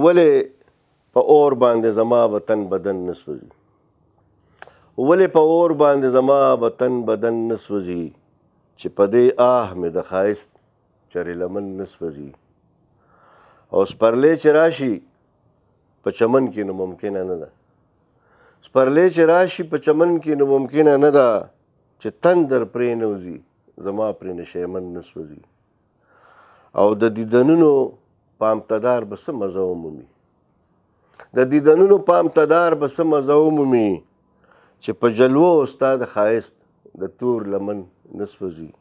ولې په اور باندې زما وطن بدن نه سوځي، ولې په اور باندې زما وطن بدن نه سوځي، چې په دې آه مې د ښایست چرې لمن نه سوځي. او سپرلی چې راشي په چمن کې نو ممکنه نه ده، سپرلی چې راشي په چمن کې نو ممکنه نه ده، چې تندر پرې نه وځي زما پرې نشیمن نه سوځي. او د دیدنونو پامتدار به څه مزه ومومي، د دیدنونو پامتدار به څه مزه ومومي، چې په جلوو ستا د ښایست د تور لمن نه سوځي.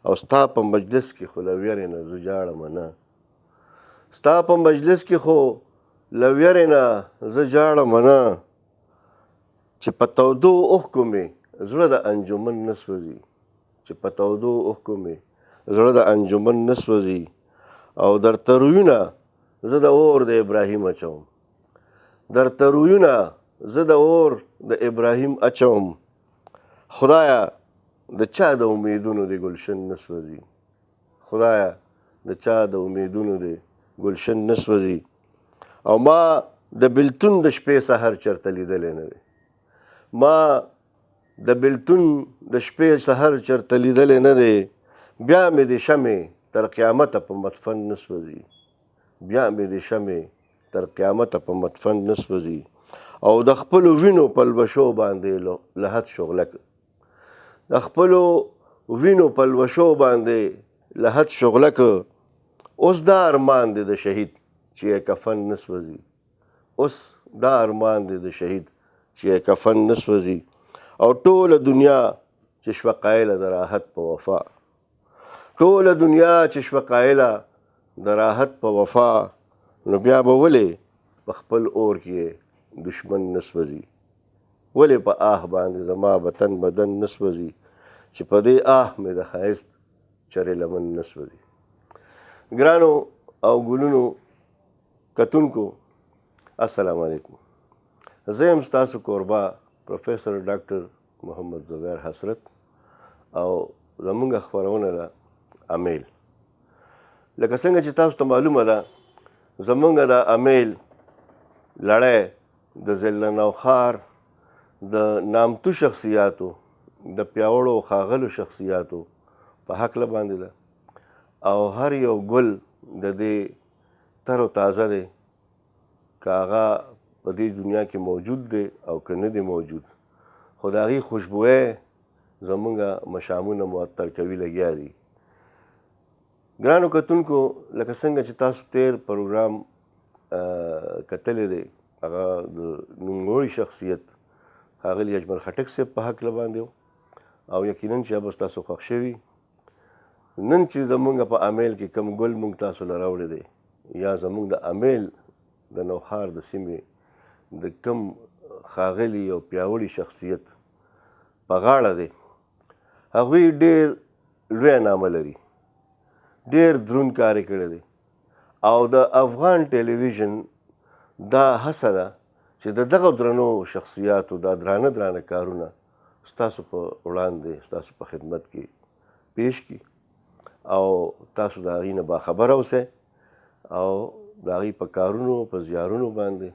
او ستا په مجلس کې خو له ویرې نه زه جاړم نه، ستا په مجلس کې خو له ویرې نه زه جاړم نه، چې په تودو اوښکو مې زړه د انجمن نه سوځي، چې په تودو اوښکو مې زړه د انجمن نه سوځي. او درته رویونه زه د اور د ابراهیم اچوم، درته رویونه زه د اور د ابراهیم اچوم. خدایه د چا د امیدونو د ګلشن نه سوځي، خدایه د چا د امیدونو د ګلشن نه سوځي. او ما د بلتون د شپې سحر چرته لیدلی نه دی، ما د بلتون د شپې سحر چرته لیدلی نه دی. بیا مې د شمې تر قیامته په مدفن نه سوځي، بیا مې د شمې تر قیامته په مدفن نه سوځي. او د خپلو وینو پلوشو باندې لحد شغلک، د خپلو وینو پلوشو باندې لحد شغلک. اوس دا ارمان دی د شهید چې یې کفن نه سوځي، اوس دا ارمان دی د شهید چې یې کفن نه سوځي. او ټوله دنیا چې شوه قایله د راحت په وفا، ټوله دنیا چې شوه قایله د راحت په وفا، نو بیا به ولې په خپل اور کې دشمن نه سوځي، ولې په آه باندې زما وطن بدن نه سوځي، چې په دې آه مې د ښایست چرې لمن نه سوځي. ګرانو او ګلونو کتونکو السلام علیکم. زه یم ستاسو کوربه پروفیسر ډاکټر محمد زبیر حسرت، او زمونږ خپرونه ده امیل. لکه څنګه چې تاسو ته معلومه ده زمونږ د امیل لړۍ د ضلع نوښار د نامتو شخصیاتو، د پیاوړو ښاغلو شخصیاتو په هکله باندې ده. او هر یو ګل د دې تر و تازه دی، که هغه په دې دنیا کې موجود دی او که نه دی موجود، خو د هغې خوشبویۍ زمونږ مشامونه معطر کوي لګیا دي. ګرانو کتونکو لکه څنګه چې تاسو تیر پروګرام کتلی دی، هغه د نوموړي شخصیت ښاغلي اجمل خټک صاحب په هکله باندې و، او یقینا چې به ستاسو خوښ شوي. نن چې زمونږ په امیل کې کم ګل مونږ تاسو له راوړی دی، یا زمونږ د امیل د نوښار د سیمې د کم ښاغلي او پیاوړي شخصیت په غاړه دی، هغوی ډېر لویه نامه لري، ډېر دروند کار یې کړی دی. او د افغان ټلویزیون دا هڅه ده چې د دغه درنو شخصیاتو دا درانه کارونه ستاسو په وړاندې، ستاسو په خدمت کې پیش کړي، او تاسو د هغې نه باخبره اوسئ، او د هغې په کارونو په زیارونو باندې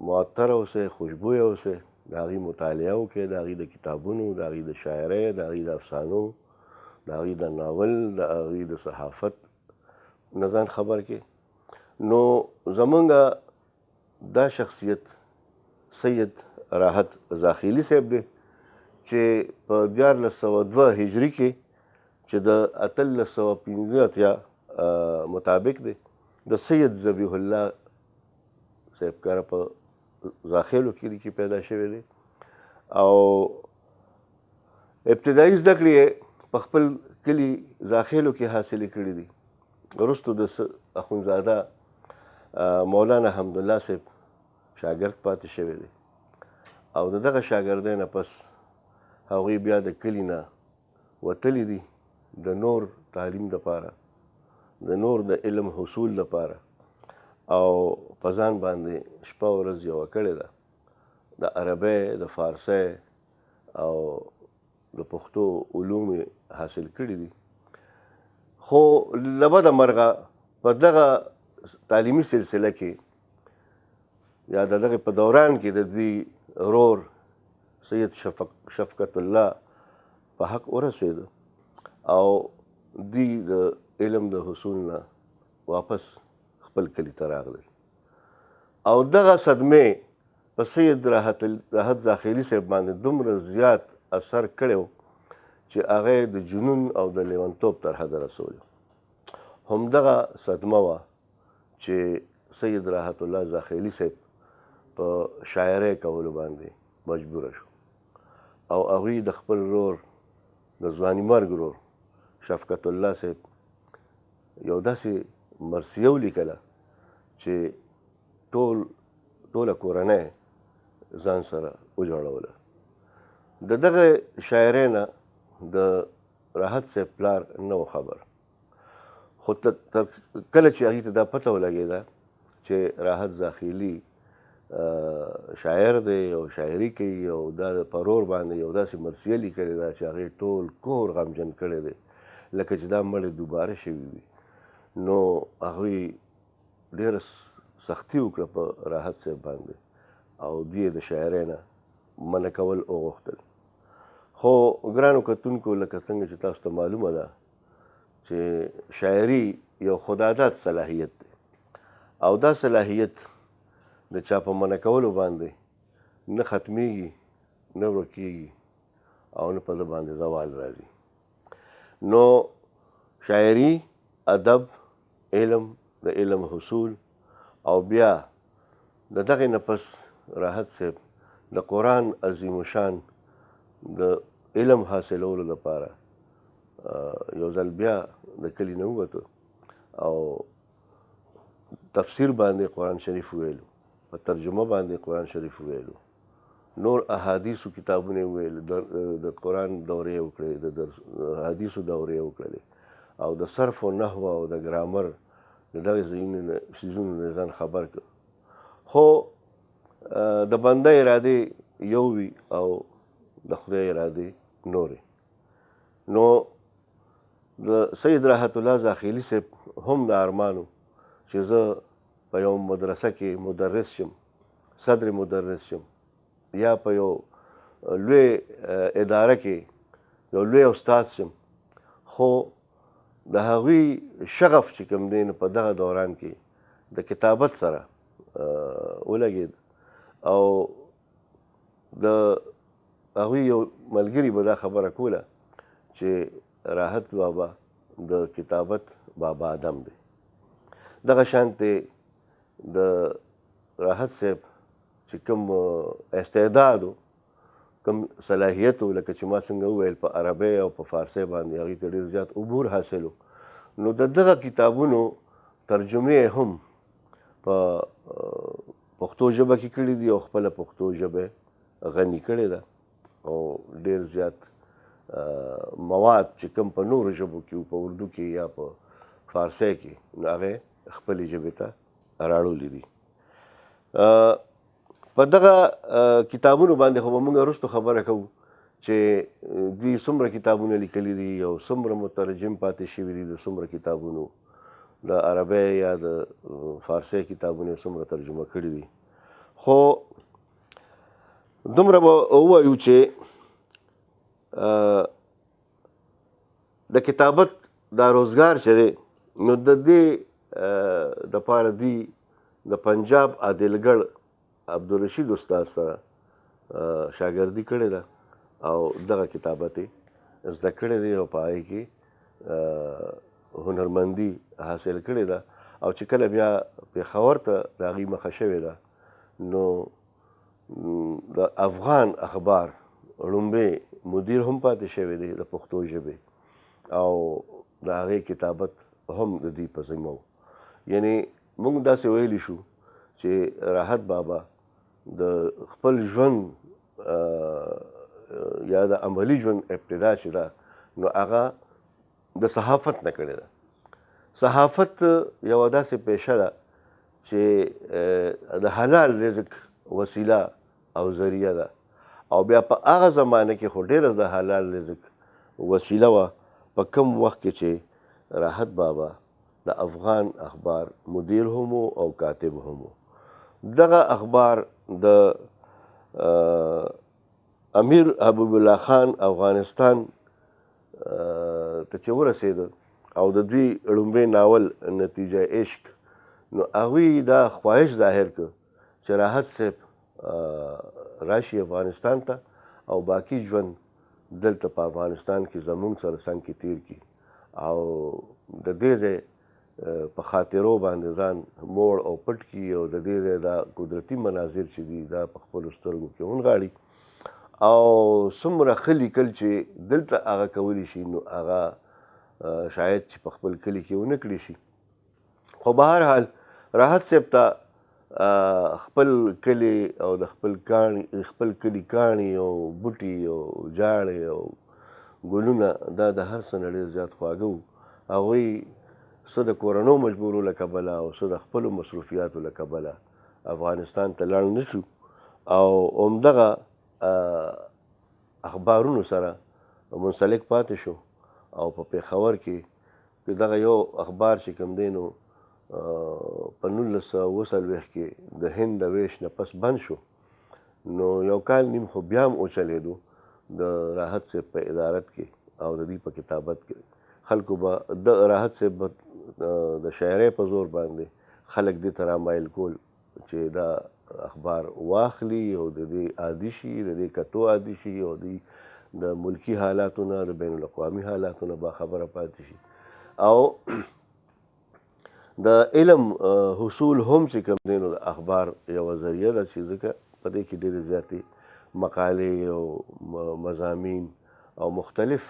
معطره اوسئ، خوشبویه اوسئ، د هغې مطالعه وکړئ، د هغې د کتابونو، د هغې د شاعرۍ، د هغې د افسانو، د هغې د ناول، د هغې د صحافت نه ځان خبر کړئ. نو زمونږ دا شخصیت سید راحت زاخیلي صاحب دی، چې په 1402 هجري کې چې د 1885 مطابق دی، د سید ذبیح الله صاحب کره په زاخیلو کلي کې پیدا شوی دی. او ابتدایي زده کړې یې په خپل کلي زاخیلو کې حاصلې کړي دي. وروستو د اخندزاده مولانا حمدالله صاحب شاګرد پاتې شوی دی، او د دغه شاګردۍ نه پس هغوی بیا د کلي نه وتلي دي د نور تعلیم دپاره، د نور د علم حصول دپاره، او په ځان باندې شپه ورځ یوه کړې ده، د عربۍ، د فارسۍ او د پښتو علوم حاصل کړي دي. خو له بده مرغه په دغه تعلیمي سلسله کې یا د دغه په دوران کې د دوی رور سید شفقت الله په حق ورسېده او دوی د علم د حصول نه واپس خپل کلي ته راغلل او دغه صدمې په سید راحت زاخیلي صاحب باندې دومره زیات اثر کړی و چې هغه د جنون او د لیونتوب تر حده رسولی. همدغه صدمه وه چې سید راحت الله زاخیلي صاحب په شاعرۍ کولو باندې مجبوره شو او هغوی د خپل رور د ځواني مرګ رور شفقت الله صاحب یو داسې مرثیه ولیکله چې ټوله کورنۍ ځان سره وجوړوله. د دغه شاعرۍ نه د راحت صاحب پلار نه و خبر، خو کله چې هغې ته دا پته ولګېده چې راحت زاخیلي شاعر دی او شاعري کوي او دا په رور باندې یو داسې مرثیه لیکلې ده چې هغې ټول کور غمجن کړی دی لکه چې دا مړی دوباره شوي وي، نو هغوی ډېره سختي وکړه په راحت صاحب باندې او دوی د شاعرۍ نه منع کول وغوښتل. خو ګرانو کتونکو لکه څنګه چې تاسو ته معلومه ده چې شاعري یو خداداد صلاحیت دی او دا صلاحیت د چا په منع کولو باندې نه ختمیږي نه ورکیږي او نه په ده باندې زوال راځي. نو شاعري، ادب، علم، د علم حصول او بیا د دغې نه پس راحت صاحب د قرآن عظیم الشان د علم حاصلولو لپاره یو ځل بیا د کلي نه ووتو او تفسیر باندې قرآن شریف وویلو، په ترجمه باندې قرآن شریف وویلو، نور احادیثو کتابونه وویل، د قرآن دورې وکړې، د حدیثو دورې وکړلې او د صرف و نحو او د ګرامر د دغې څیزونو نه ځان خبر کړ. خو د بنده ارادې یو وي او د خدای ارادې نورې. نو د سید راحت الله زاخیلي صاحب هم د ارمانو چې زه په یو مدرسه کې مدرس شم، صدر مدرس شم، یا په یو لوی اداره کې یو لوی استاد شم. خو د هغوی شغف چې کوم دی نو په دغه دوران کې د کتابت سره ولګېد او د هغوی یو ملګري به دا خبره کوله چې راحت بابا د کتابت بابا آدم دی. دغه شانتې د راحت صاحب چې کوم استعداد و، کوم صلاحیت و، لکه چې ما څنګه وویل په عربۍ او په فارسۍ باندې هغې ته ډېر زیات عبور حاصل و، نو د دغه کتابونو ترجمې هم په پښتو ژبه کې کړي دي او خپله پښتو ژبه غني کړې ده او ډېر زیات مواد چې کوم په نورو ژبو کې په اردو کې یا په فارسۍ کې نو هغې خپلې ژبې ته راړولي دي. په دغه کتابونو باندې خو به موږ وروستو خبره کوو چې دوی څومره کتابونه لیکلي دي او څومره مترجم پاتې شوي دي، د څومره کتابونو د عربۍ یا د فارسۍ کتابونه څومره ترجمه کړي دي. خو دومره به ووایو چې د کتابت دا روزګار چې دی نو د دې دپاره دوی د پنجاب عادلګړ عبدالرشید استاد سره شاګردي کړې ده او دغه کتابت یې زده کړی دی او په هغې کې هنرمندي حاصل کړې ده او چې کله بیا پېښور ته د هغې مخه شوې ده نو د افغان اخبار ړومبی مدیر هم پاتې شوی دی د پښتو ژبې او د هغې کتابت هم د دوی په ذمه و. یعنې موږ داسې ویلی شو چې راحت بابا د خپل ژوند یا د عملي ژوند ابتدا چې ده نو هغه د صحافت نه کړې ده. صحافت یوه داسې پیشه ده چې د حلال رزق وسیله او ذریعه ده او بیا په هغه زمانه کې خو ډېره د حلال رزق وسیله وه په کوم وخت کې چې راحت بابا د افغان اخبار مدیر هم او کاتب هم. دغه اخبار د امیر حبیب الله خان افغانستان ته چې ورسېده او د دوی لومړی ناول نتیجه عشق، نو هغوی دا خواهش ظاهر کړ چې راحت صاحب راشي افغانستان ته او باقي ژوند دلته په افغانستان کې زموږ سره څنګ کې تیر کړي او د دې ځای په خاطرو باندې ځان موړ او پټ کړي او د دې ځای دا قدرتي مناظر چې دي دا په خپلو سترګو کې ونغاړي او څومره ښه لیکل چې دلته هغه کولی شي نو هغه شاید چې په خپل کلي کې ونه کړي شي. خو به هر حال راحت صاحب ته خپل کلي او د خپل کلي کاڼي او بوټي او جاړې او ګلونه دا د هر څه نه ډېر زیات خواږه وو. هغوی څه د کورنو مجبورو له کبله او څه د خپلو مصروفیاتو له کبله افغانستان ته لاړ نه شو او همدغه اخبارونو سره منسلک پاتې شو او په پېښور کې دغه یو اخبار چې کوم دی نو په 1940 کې د هند د ویش نه پس بند شو. نو یو کال نیم خو بیا هم وچلېدو د راحت صاحب په ادارت کې او د دوی په کتابت کې. خلکو به د راحت صاحب د شاعرۍ په زور باندې خلک دې ته رامایل کول چې دا اخبار واخلي او د دې عادي شي، د دې کتو عادي شي او د ملکی حالاتو نه د بین الاقوامي حالاتو نه باخبره پاتې شي او د علم حصول هم چې کوم دی نو د اخبار یوه ذریعه ده چې ځکه په دې کې ډېرې زیاتې مقالې او مضامین او مختلف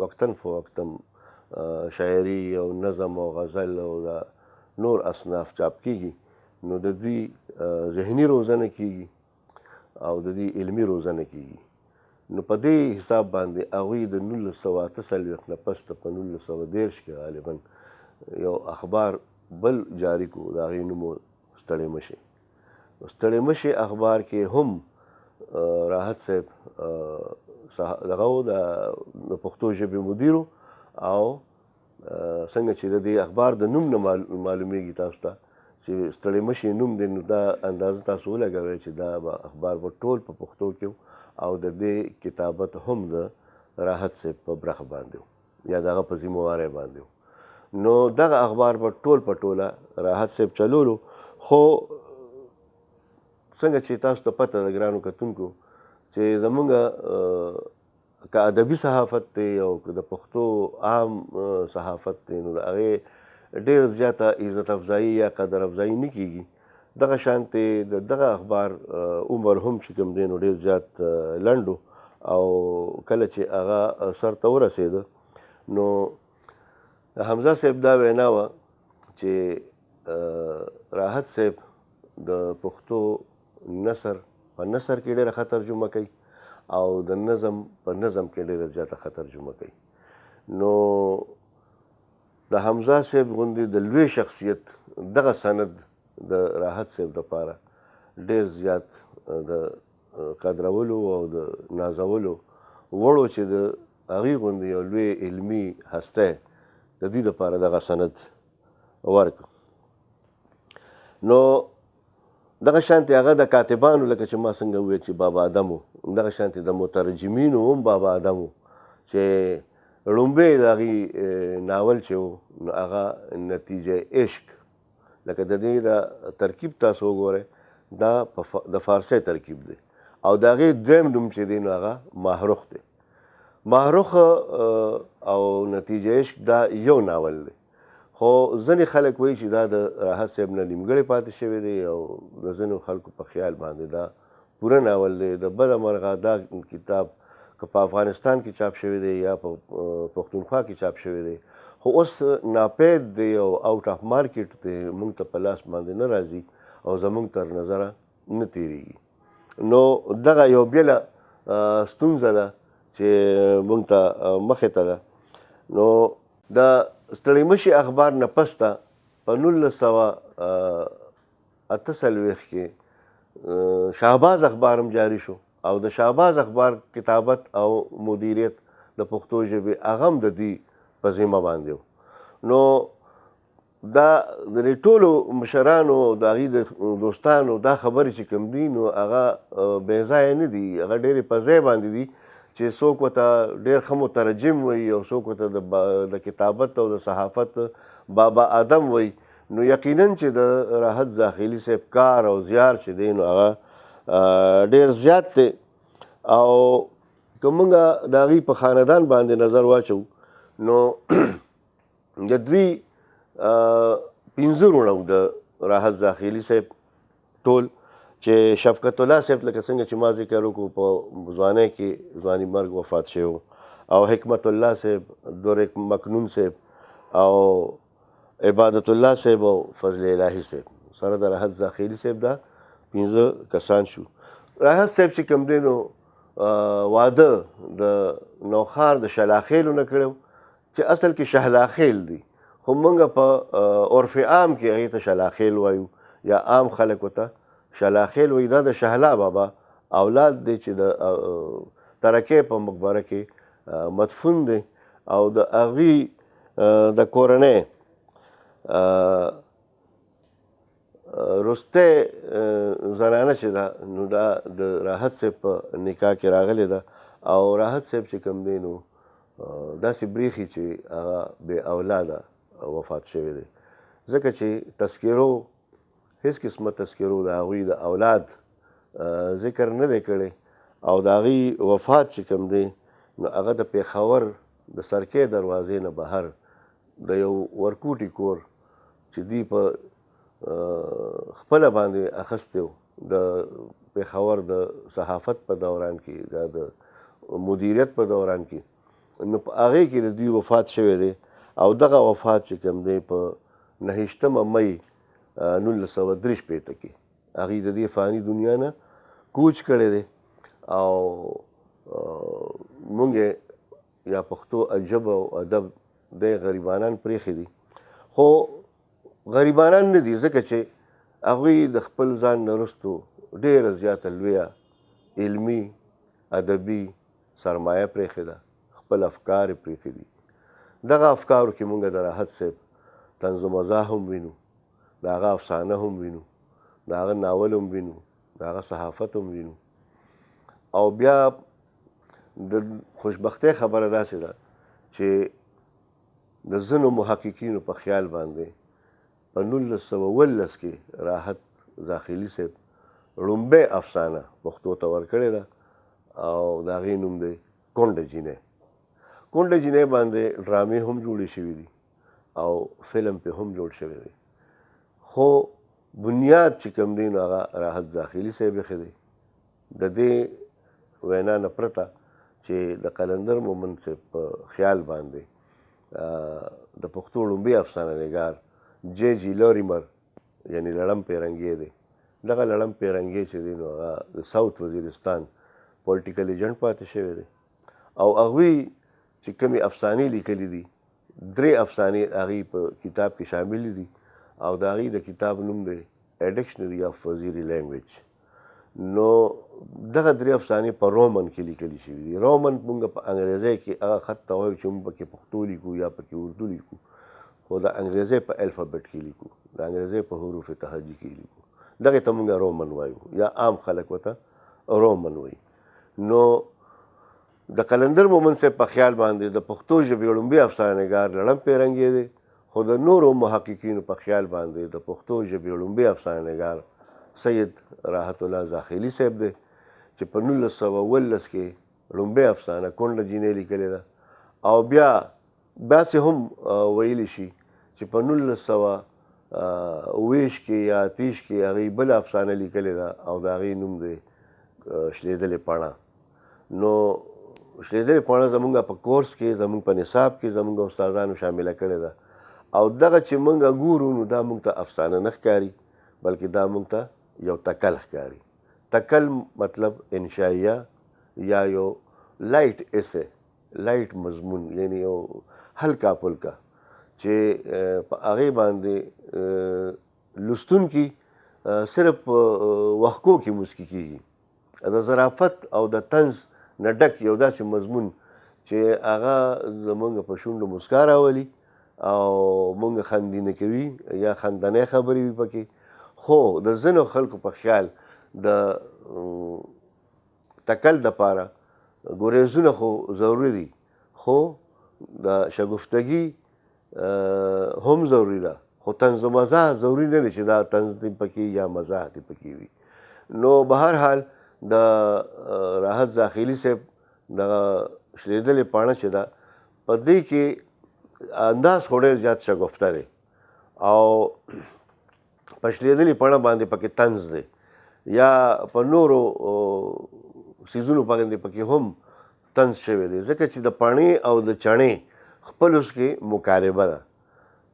وقتاً فوقتاً شاعري او نظم او غزل او نور اصناف چاپ کیږي. نو د دوی ذهني روزنه کیږي او د دوی علمي روزنه کیږي. نو په دې حساب باندې هغوی د 1948 نه پس په 1913 کې غالبا یو اخبار بل جاری کو د هغې نوم ستړی مشي. ستړی مشي اخبار کې هم راحت صاحب دغه و د پښتو ژبې مدیرو او څنګه چې د دې اخبار د نوم نه معلومیږي تاسو ته چې ستړی مشي نوم دی، نو دا اندازه تاسو ولګوئ چې دا اخبار به ټول په پښتو کې او د دې کتابت هم د راحت صاحب په برخه باندې یا دغه په ذمهوارۍ باندې. نو دغه اخبار به ټول په ټوله راحت صاحب چلولو. خو څنګه چې تاسو ته پته ده ګرانو کتونکو چې زمونږ که ادبي صحافت دی او که د پښتو عام صحافت دی نو د هغې ډېر زیاته عزت افزایي یا قدر افزایي نه کیږي. دغه شانتې د دغه اخبار عمر هم چې کوم دی نو ډېر زیات لنډ او کله چې هغه سر ته ورسېده نو حمزه صاحب دا وینا وه چې راحت صاحب د پښتو نثر په نثر کې ډېره ښه ترجمه کوي او د نظم په نظم کې ډېره زیاته ښه ترجمه کوي. نو د حمزه صاحب غوندې د لوی شخصیت دغه سند د راحت صاحب دپاره ډېر زیات د قدرولو او د نازولو وړو چې د هغې غوندې یو لوی علمي هستی د دوی دپاره دغه سند ورکړ. نو دغه شانتې هغه د کاتبانو لکه چې ما څنګه وویل چې بابا ادم و، دغه شانتې د مترجمینو هم بابا ادم و چې لومبی د هغې ناول چې و نو هغه نتیجه عشق لکه د دې د ترکیب تاسو وګورئ دا د فارسي ترکیب دی او د هغې دویم نوم چې دی نو هغه ماهرخ دی. ماهرخ او نتیجه عشق دا یو ناول دی خو ځینې خلک وایي چې دا د راحت صاحب نه نیمګړی پاتې شوی دی او د ځینو خلکو په خیال باندې دا پوره ناول دی. د بده مرغه دا کتاب که په افغانستان کې چاپ شوی دی یا په پښتونخوا کې چاپ شوی دی خو اوس ناپید دی او آوټ آف مارکیټ دی، موږ ته په لاس باندې نه راځي او زموږ تر نظره نه تېرېږي. نو دغه یو بېله ستونزه ده چې موږ ته مخې ته ده. نو د ستړی مشي اخبار نه پس ته په 1948 کې شهباز اخبار هم جاری شو او د شهباز اخبار کتابت او مدیریت د پښتو ژبې هغه هم د دوی په ذمه باندې و. نو دا د دې ټولو مشرانو د هغې د دوستانو دا خبرې چې کوم دي نو هغه بې ځایه نه دي، هغه ډېرې په ځای باندې دي چې څوک ورته ډېر ښه مترجم وایي او څوک ورته د کتابت او د صحافت بابا آدم وایي. نو یقینا چې د راحت زاخیلي صاحب کار او زیار چې دی نو هغه ډېر زیات دی. او که موږ د هغې په خاندان باندې نظر واچو نو د دوی 15 وروڼه د راحت زاخیلي صاحب ټول، چې شفقت الله صاحب لکه څنګه چې ما ذکر وکړو په ځوانۍ کې ځواني مرګ وفات شوی او حکمت الله صاحب، دورک مکنون صاحب او عبادت الله صاحب او فضل الهي صاحب سره د راحت زاخیلي صاحب دا 15 کسان شو. راحت صاحب چې کوم دی نو واده د نوخار د شلاخیلو نه کړی چې اصل کې شهلاخیل دی، خو موږ په عرف عام کې هغې ته شلاخیل وایو یا عام خلک ورته شلاخیل وایي. دا د شهلا بابا اولاد دی چې د ترکې په مقبره کې مدفون دی او د هغې د کورنۍ رسته زنانه چې ده نو دا د راحت صاحب په نکاح کې راغلې ده او راحت صاحب چې کوم دی نو داسې بریښي چې هغه بې اولاده وفات شوی دی، ځکه چې تذکرو هیڅ قسمه تذکرو د هغوی د اولاد ذکر نه دی کړی او د هغې وفات چې کوم دی نو هغه د پېښور د سرکې دروازې نه بهر د یو ورکوټي کور چې دوی په خپله باندې اخیستی و د پېښور د صحافت په دوران کې دا د مدیریت په دوران کې نو په هغې کې د دوی وفات شوی دی او دغه وفات چې کوم دی په 29 مئی 1963 کې هغې د دې فاني دنیا نه کوچ کړی دی او مونږ یا پښتو ژبه او ادب دی غریبانان پرېښي دي، خو غریبانان نه دي ځکه چې هغوی د خپل ځان نه وروستو ډېره زیاته لویه علمي ادبي سرمایه پرېښې ده، خپل افکار یې پرېښي دي. دغه افکارو کې مونږ د راحت صاحب طنز و مزاح هم وینو، د هغه افسانه هم وینو، د هغه ناول هم وینو، د هغه صحافت هم وینو. او بیا د خوشبختۍ خبره داسې ده چې د ځینو محققینو په خیال باندې په 1919 کې راحت زاخیلي صاحب لومبۍ افسانه پښتو ته ورکړې ده او د هغې نوم دی کونډه جینۍ. کونډه جینۍ باندې ډرامې هم جوړې شوي دي او فلم پې هم جوړ شوی دی، خو بنیاد چې کوم دی نو هغه راحت زاخیلي صاحب ایښی دی. د دې وینا نه پرته چې د قلندر مومند صاحب په خیال باندې د پښتو لومبۍ افسانه نګار جې جي لوریمر یعنی لړم پیرنګی دی. دغه لړم پیرنګی چې دی نو هغه د ساوت وزیرستان پولیټیکل ایجنټ پاتې شوی دی او هغوی چې کومې افسانې لیکلي دي 3 افسانې هغې په کتاب کې شاملې دي او د هغې د کتاب نوم دی A Dictionary of Waziri Language. نو دغه 3 افسانې په رومن کې لیکلي شوي دي. رومن موږ په انګریزۍ کې هغه خط ته وایو چې موږ پکې پښتو لیکو یا پکې اردو لیکو، خو د انګریزۍ په الفابیټ کې لیکو، د انګریزۍ په حروف تهجي کې لیکو. دغې ته موږ رومن وایو یا عام خلک ورته رومن وایي. نو د قلندر مومند صاحب په خیال باندې د پښتو ژبې لومبۍ افسانه نګار لړم پیرنګی دی، خو د نورو محققینو په خیال باندې د پښتو ژبې لومبۍ افسانه نګار سید راحت الله زاخیلي صاحب دی چې په 1919 کې لومبۍ افسانه کونډه جینۍ لیکلې ده او بیا داسې هم ویلی شي چې په 1920 کې یا 30 کې هغې بله افسانه لیکلې ده او د هغې نوم دی شلېدلې پاڼه. نو شلېدلې پاڼه زموږ په کورس کې زموږ په نصاب کې زموږ استادانو شامله کړې ده او دغه چې موږ ګورو نو دا موږ ته افسانه نه ښکاري بلکې دا موږ ته یو تکل ښکاري. تکل مطلب انشائیه یا یو لایټ ایسه، لایټ مضمون یعنی یو هلکا پلکا چې په هغې باندې لوستونکي صرف وښکو کې موسکي کېږي. د ظرافت او د طنز نه ډک یو داسې مضمون چې هغه زموږ په شونډو مسکا راولي او مونږ خندینه کوي یا خندنۍ خبرې وي پکې. خو د ځینو خلکو په خیال د تکل دپاره ګریزونه خو ضروري دي، خو د شګفتګي هم ضروري ده، خو طنز و مزاح ضروري نه دی چې دا طنز دې پکې یا مزاح دې پکې وي. نو به هر حال د راحت زاخیلي صاحب دغه شلېدلې پاڼه چې ده په دې کې انداز خو ډېر زیات شګفته دی او په شلېدلې پاڼه باندې پکې طنز دی یا په نورو څیزونو باندې پکې هم طنز شوی دی، ځکه چې د پاڼې او د چڼې خپل اوس کې مکالمه ده.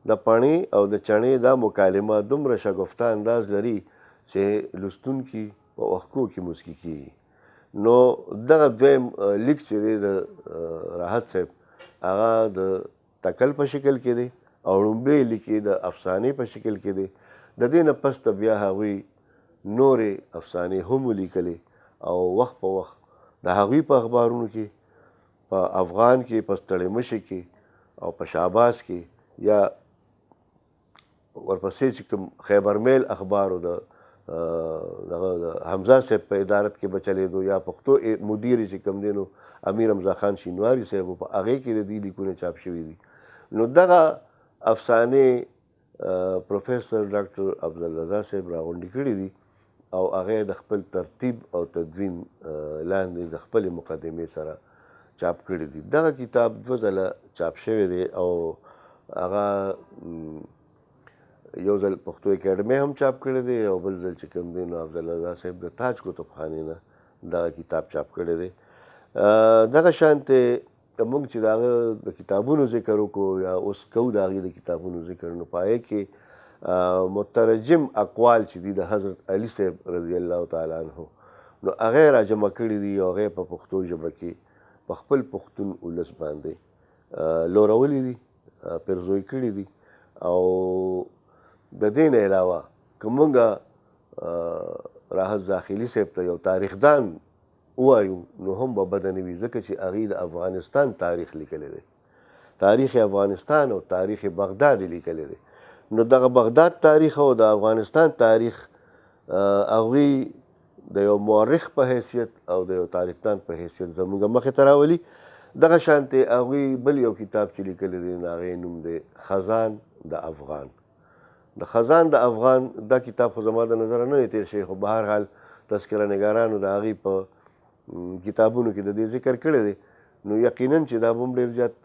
د پاڼې او د چڼې دا مکالمه دومره شګفته انداز لري چې لوستونکي په اوښکو کې موسکي کېږي. نو دغه دویم لیک چې دی د راحت صاحب هغه د تکل په شکل کې دی او لومبی لیک یې د افسانې په شکل کې دی. د دې نه پس ته بیا هغوی نورې افسانې هم ولیکلې او وخت په وخت د هغوی په اخبارونو کې په افغان کې، په ستړې مشي کې او په شهباز کې یا ورپسې چې کوم خیبر میل اخبارو د حمزه صاحب په ادارت کې به چلېدو یا پښتو مدیر چې کوم دی نو امیر حمزه خان شینواري صاحب په هغې کې د دې لیکونه چاپ شوي دي. نو دغه افسانې پروفیسر ډاکټر عبدالرضا صاحب راغونډې کړي دي او هغه د خپل ترتیب او تدوین لاندې د خپلې مقدمې سره چاپ کړي دي. دغه کتاب 2 ځله چاپ شوی دی او هغه یو ځل پښتو اکیډمۍ هم چاپ کړی دی او بل ځل چې کوم دی نو عبدالرضا صاحب د تاج کتابخانې نه دغه کتاب چاپ کړی دی. دغه شانتې موږ چې د هغه د کتابونو ذکر وکړو یا اوس کوو د هغې د کتابونو ذکر، نو په هغې کې مترجم اقوال چې دي د حضرت علي صاحب رضی الله تعالی عنه نو هغه را جمع کړي دي او هغه په پښتو ژبه کې په خپل پښتون ولس باندې لورولي دي، پرزوی کړي دي. او د دې نه علاوه که موږ راحت زاخیلي صاحب ته یو تاریخدان ووایو نو هم به بده نه وي، ځکه چې هغې د افغانستان تاریخ لیکلی دی، تاریخ افغانستان او تاریخ بغداد یې لیکلی دی. نو دغه بغداد تاریخ او د افغانستان تاریخ هغوی د یو مورخ په حیثیت او د یو تاریخدان په حیثیت زموږ مخې ته راولي. دغه شانتې هغوی بل یو کتاب چې لیکلی دی نو هغې نوم دی خزان د افغان. د خزان د افغان دا کتاب خو زما د نظره نه دی تېر شوی، خو به هر حال تذکره نګارانو د هغې په کتابونو کې د دې ذکر کړی دی. نو یقینا چې دا به هم ډېر زیات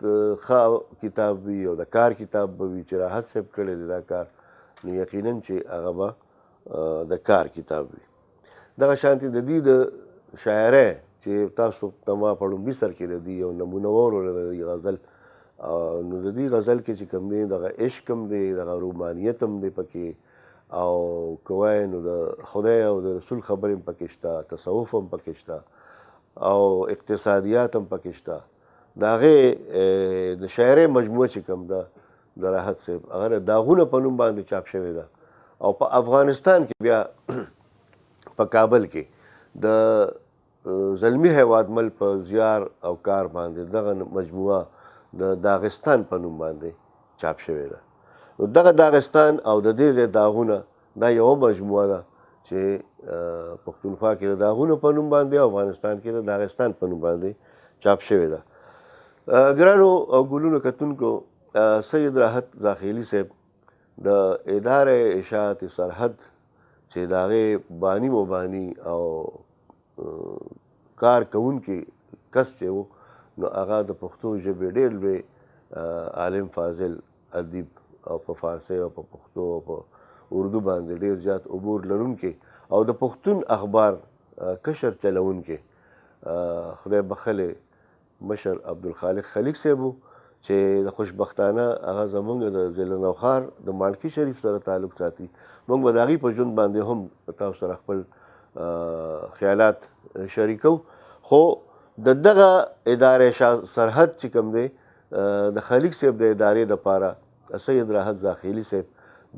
ښه کتاب وي او د کار کتاب به وي چې راحت صاحب کړی دی دا کار، نو یقینا چې هغه به د کار کتاب وي. دغه شانتې د دې د شاعرۍ چې تاسو ته ما په لومړي سر کې د دې یو نمونه واورله د دې غزل، نو د دې غزل کې چې کوم دی دغه عشق هم دی، دغه رومانیت هم دی پکې، او که وایې نو د خدای او د رسول خبرې هم پکې شته، تصوف هم پکې شته او اقتصادیات هم پکې شته. د هغې د شاعرۍ مجموعه چې کوم ده د راحت صاحب هغه د داغونه په نوم باندې چاپ شوې ده. او په افغانستان کې بیا په کابل کې د زلمي هیوادمل په زیار او کار باندې دغه مجموعه د داغستان په نوم باندې چاپ شوې ده. نو دغه داغستان او د دې ځای داغونه دا یوه مجموعه ده چې پښتونخوا کې د داغونو په نوم باندې او افغانستان کې د داغستان په نوم باندې چاپ شوې ده. ګرانو او ګلونو کتونکو، سید راحت زاخیلي صاحب د اداره اشاعت سرحد چې د هغې بانی مبانی او کار کوونکي کس چې و نو هغه د پښتو ژبې ډېر لوی عالم فاضل ادیب او په فارسي او په پښتو او په اردو باندې ډېر زیات عبور لرونکی او د پښتون اخبار کشر چلونکی خدای بخلی مشر عبدالخالق خلیق صاحب و چې د خوشبختانه هغه زمونږ د ضلع نوښار د مالکي شریف سره تعلق ساتي. موږ به د هغې په ژوند باندې هم تاسو سره خپل خیالات شریکو. خو د دغه ادارې سرحد چې کوم دی د خلیق صاحب د ادارې دپاره سید راحت زاخیلي صاحب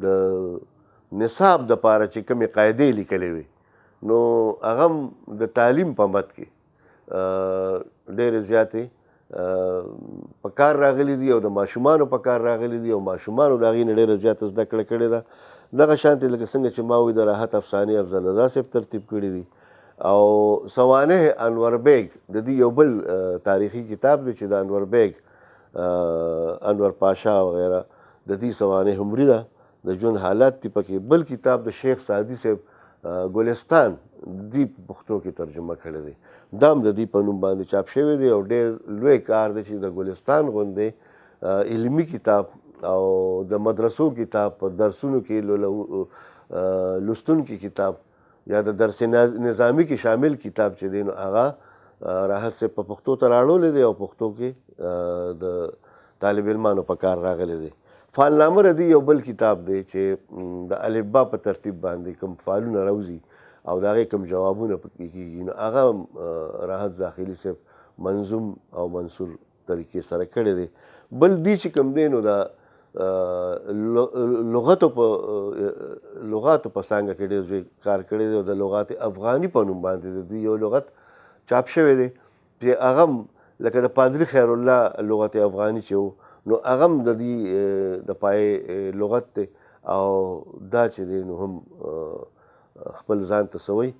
د نصاب دپاره چې کومې قاعدې لیکلې وي نو هغه هم د تعلیم په مد کې ډېرې زیاتې په کار راغلي دي او د ماشومانو په کار راغلي دي او ماشومانو د هغې نه ډېره زیاته زده کړه کړې ده. دغه شانتې لکه څنګه چې ما ووایي د راحت افسانې افضل رضا صاحب ترتیب کړي دي او سوانح انور بیگ د دې یو بل تاریخي کتاب دی چې د انور بیگ انور پاشا وغیره د دې سوانح عمري ده د ژوند حالات دي پکې. بل کتاب د شیخ سعدي صاحب ګلستان دی پښتو کې ترجمه کړی دی، دا هم د دې په نوم باندې چاپ شوی دی او ډېر لوی کار دی چې د ګلستان غوندې علمي کتاب او د مدرسو کتاب په درسونو کې لوستونکي کتاب یا د درس نظامی کې شامل کتاب چې دی نو هغه راحت صاحب په پښتو ته راوړلی دی او پښتو کې د طالب علمانو په کار راغلی دی. فعالنامه ردی یو بل کتاب دی چې د الفبا په ترتیب باندې کوم فعالونه راوځي او د هغې کوم جوابونه پکې کېږي نو هغه راحت داخلي صاحب منظوم او منثور طریقې سره کړی دی. بل دی چې کوم دی نو د لغاتو په څانګه کې ډېر لوی کار کړی دی او د لغات افغاني په نوم باندې د دوی یو لغت چاپ شوی دی چې هغه هم لکه د پادري خیر الله لغت افغاني چې و نو هغه هم د دې د پای لغت دی او دا چې دی نو هم خپل ځان ته سوی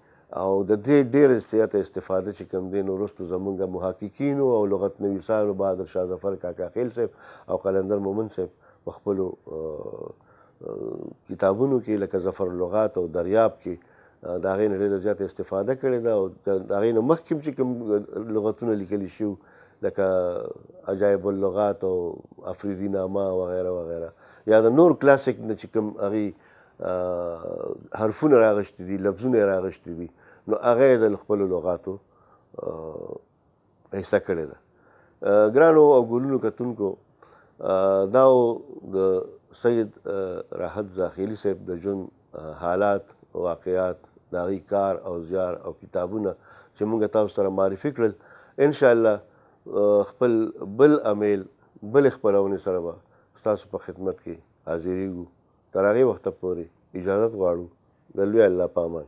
او د دې ډېره زیاته استفاده چې کوم دی نو وروستو زمونږ محققینو او لغت نویسانو بهادر شاه ظفر کاکا خیل صاحب او قلندر مومن صاحب په خپلو کتابونو کې لکه ظفر اللغات او دریاب کې د هغې نه ډېره زیاته استفاده کړې ده او د هغې نه مخکې چې کوم لغتونه لیکلي شوي لکه عجایب اللغات او افریدي نامه وغیره وغیره یا د نور کلاسیک نه چې کوم هغې حرفونه راغشتي دي لفظونه یې راغشتي دي نو هغه یې د خپلو لغاتو حصه کړې ده. ګرانو او ګلونو کتونکو دا د سید راحت داخلي صاحب د ژوند حالات واقعات د هغې کار او زیار او کتابونه چې موږ تاسو سره معرفي کړل. انشاءالله خپل بل امیل بل خپرونې سره به ستاسو په خدمت کې حاضرېږو. تر هغې وخته پورې اجازت غواړو د لوی الله په امان.